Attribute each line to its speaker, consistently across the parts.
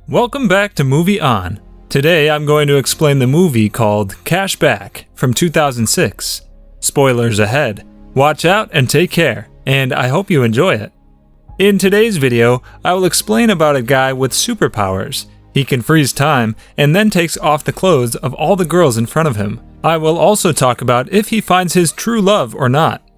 Speaker 1: Welcome back to Movie On. Today I'm going to explain the movie called Cash Back from 2006. Spoilers ahead. Watch out and take care, and I hope you enjoy it. In today's video, I will explain about a guy with superpowers. He can freeze time and then takes off the clothes of all the girls in front of him. I will also talk about if he finds his true love or not.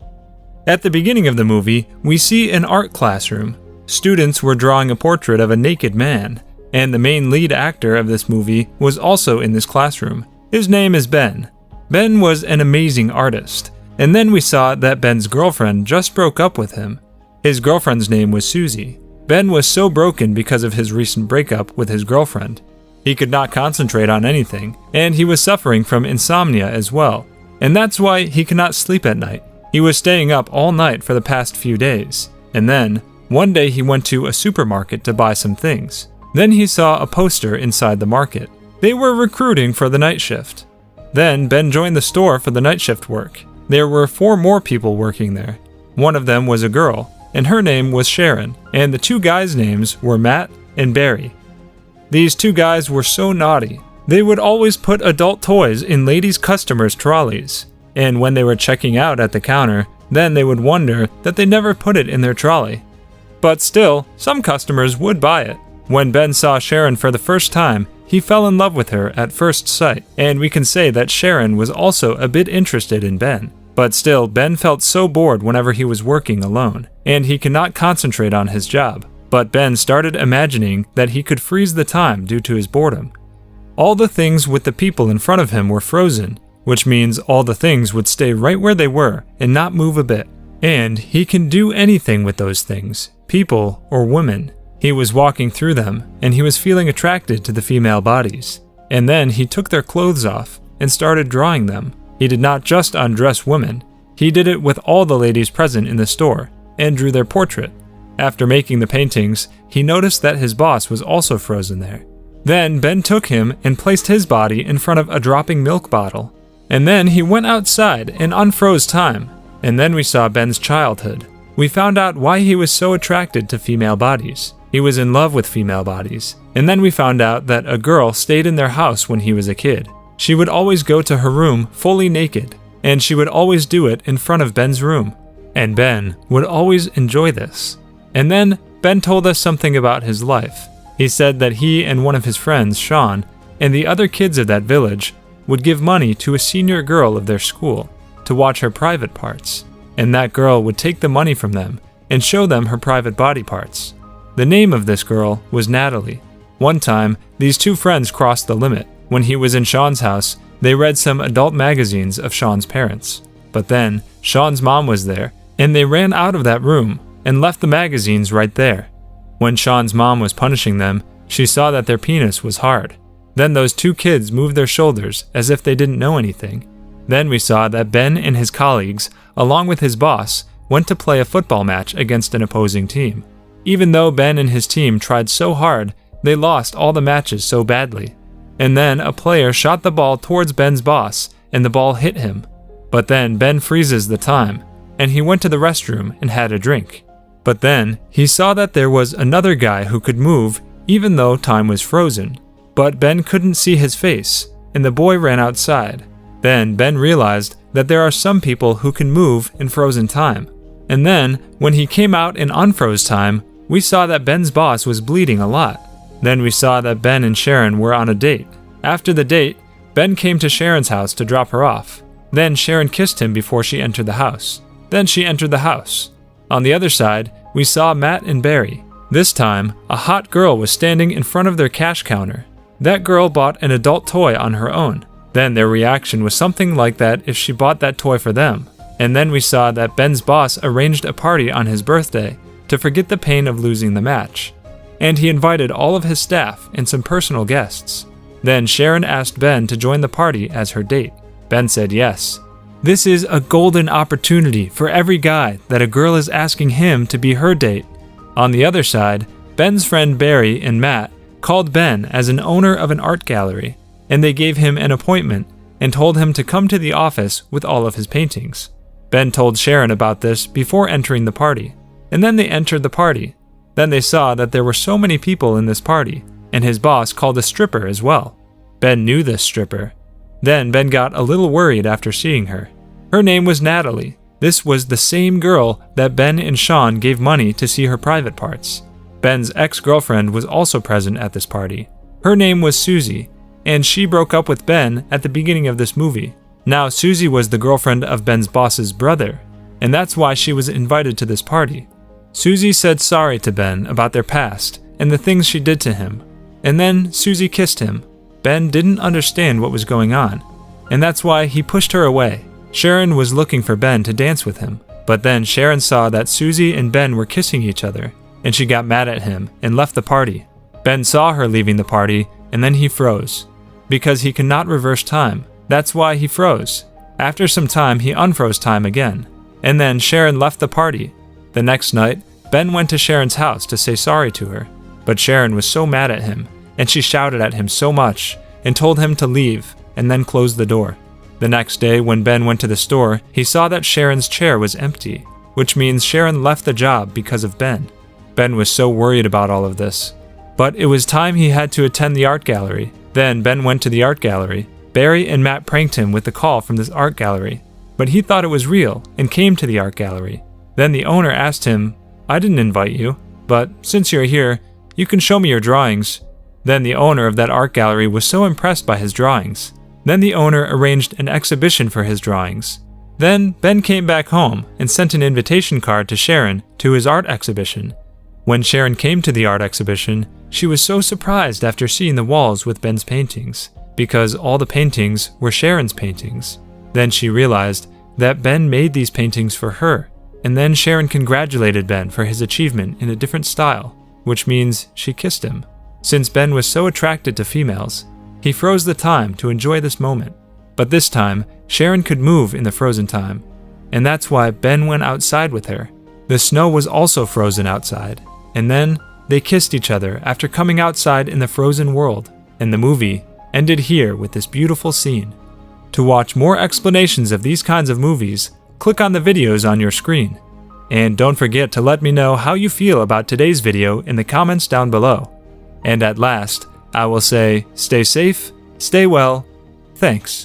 Speaker 1: At the beginning of the movie, we see an art classroom. Students were drawing a portrait of a naked man, and the main lead actor of this movie was also in this classroom. His name is Ben. Ben was an amazing artist, and then we saw that Ben's girlfriend just broke up with him. His girlfriend's name was Susie. Ben was so broken because of his recent breakup with his girlfriend. He could not concentrate on anything, and he was suffering from insomnia as well, and that's why he could not sleep at night. He was staying up all night for the past few days, and then, one day he went to a supermarket to buy some things. Then he saw a poster inside the market. They were recruiting for the night shift. Then Ben joined the store for the night shift work. There were 4 more people working there. One of them was a girl, and her name was Sharon, and the 2 guys' names were Matt and Barry. These 2 guys were so naughty. They would always put adult toys in ladies' customers' trolleys, and when they were checking out at the counter, then they would wonder that they never put it in their trolley. But still, some customers would buy it. When Ben saw Sharon for the first time, he fell in love with her at first sight, and we can say that Sharon was also a bit interested in Ben. But still, Ben felt so bored whenever he was working alone, and he could not concentrate on his job. But Ben started imagining that he could freeze the time due to his boredom. All the things with the people in front of him were frozen, which means all the things would stay right where they were and not move a bit. And he can do anything with those things, people or women. He was walking through them, and he was feeling attracted to the female bodies. And then he took their clothes off and started drawing them. He did not just undress women. He did it with all the ladies present in the store and drew their portrait. After making the paintings, he noticed that his boss was also frozen there. Then Ben took him and placed his body in front of a dropping milk bottle. And then he went outside and unfroze time. And then we saw Ben's childhood. We found out why he was so attracted to female bodies. He was in love with female bodies. And then we found out that a girl stayed in their house when he was a kid. She would always go to her room fully naked, and she would always do it in front of Ben's room. And Ben would always enjoy this. And then Ben told us something about his life. He said that he and one of his friends, Sean, and the other kids of that village would give money to a senior girl of their school to watch her private parts. And that girl would take the money from them and show them her private body parts. The name of this girl was Natalie. One time, these 2 friends crossed the limit. When he was in Sean's house, they read some adult magazines of Sean's parents. But then, Sean's mom was there, and they ran out of that room and left the magazines right there. When Sean's mom was punishing them, she saw that their penis was hard. Then those 2 kids moved their shoulders as if they didn't know anything. Then we saw that Ben and his colleagues, along with his boss, went to play a football match against an opposing team. Even though Ben and his team tried so hard, they lost all the matches so badly. And then a player shot the ball towards Ben's boss, and the ball hit him. But then Ben freezes the time, and he went to the restroom and had a drink. But then he saw that there was another guy who could move even though time was frozen. But Ben couldn't see his face, and the boy ran outside. Then Ben realized that there are some people who can move in frozen time. And then, when he came out in unfroze time, we saw that Ben's boss was bleeding a lot. Then we saw that Ben and Sharon were on a date. After the date, Ben came to Sharon's house to drop her off. Then Sharon kissed him before she entered the house. Then she entered the house. On the other side, we saw Matt and Barry. This time, a hot girl was standing in front of their cash counter. That girl bought an adult toy on her own. Then their reaction was something like that if she bought that toy for them. And then we saw that Ben's boss arranged a party on his birthday to forget the pain of losing the match. And he invited all of his staff and some personal guests. Then Sharon asked Ben to join the party as her date. Ben said yes. This is a golden opportunity for every guy that a girl is asking him to be her date. On the other side, Ben's friend Barry and Matt called Ben as an owner of an art gallery, and they gave him an appointment and told him to come to the office with all of his paintings. Ben told Sharon about this before entering the party, and then they entered the party. Then they saw that there were so many people in this party, and his boss called a stripper as well. Ben knew this stripper. Then Ben got a little worried after seeing her. Her name was Natalie. This was the same girl that Ben and Sean gave money to see her private parts. Ben's ex-girlfriend was also present at this party. Her name was Susie, and she broke up with Ben at the beginning of this movie. Now, Susie was the girlfriend of Ben's boss's brother, and that's why she was invited to this party. Susie said sorry to Ben about their past and the things she did to him, and then Susie kissed him. Ben didn't understand what was going on, and that's why he pushed her away. Sharon was looking for Ben to dance with him, but then Sharon saw that Susie and Ben were kissing each other, and she got mad at him and left the party. Ben saw her leaving the party, and then he froze. Because he could not reverse time. That's why he froze. After some time, he unfroze time again. And then Sharon left the party. The next night, Ben went to Sharon's house to say sorry to her. But Sharon was so mad at him, and she shouted at him so much, and told him to leave, and then closed the door. The next day, when Ben went to the store, he saw that Sharon's chair was empty, which means Sharon left the job because of Ben. Ben was so worried about all of this. But it was time he had to attend the art gallery. Then Ben went to the art gallery. Barry and Matt pranked him with the call from this art gallery, but he thought it was real and came to the art gallery. Then the owner asked him, "I didn't invite you, but since you're here, you can show me your drawings." Then the owner of that art gallery was so impressed by his drawings. Then the owner arranged an exhibition for his drawings. Then Ben came back home and sent an invitation card to Sharon to his art exhibition. When Sharon came to the art exhibition, she was so surprised after seeing the walls with Ben's paintings, because all the paintings were Sharon's paintings. Then she realized that Ben made these paintings for her, and then Sharon congratulated Ben for his achievement in a different style, which means she kissed him. Since Ben was so attracted to females, he froze the time to enjoy this moment. But this time, Sharon could move in the frozen time, and that's why Ben went outside with her. The snow was also frozen outside, and then they kissed each other after coming outside in the frozen world, and the movie ended here with this beautiful scene. To watch more explanations of these kinds of movies, click on the videos on your screen. And don't forget to let me know how you feel about today's video in the comments down below. And at last, I will say, stay safe, stay well, thanks.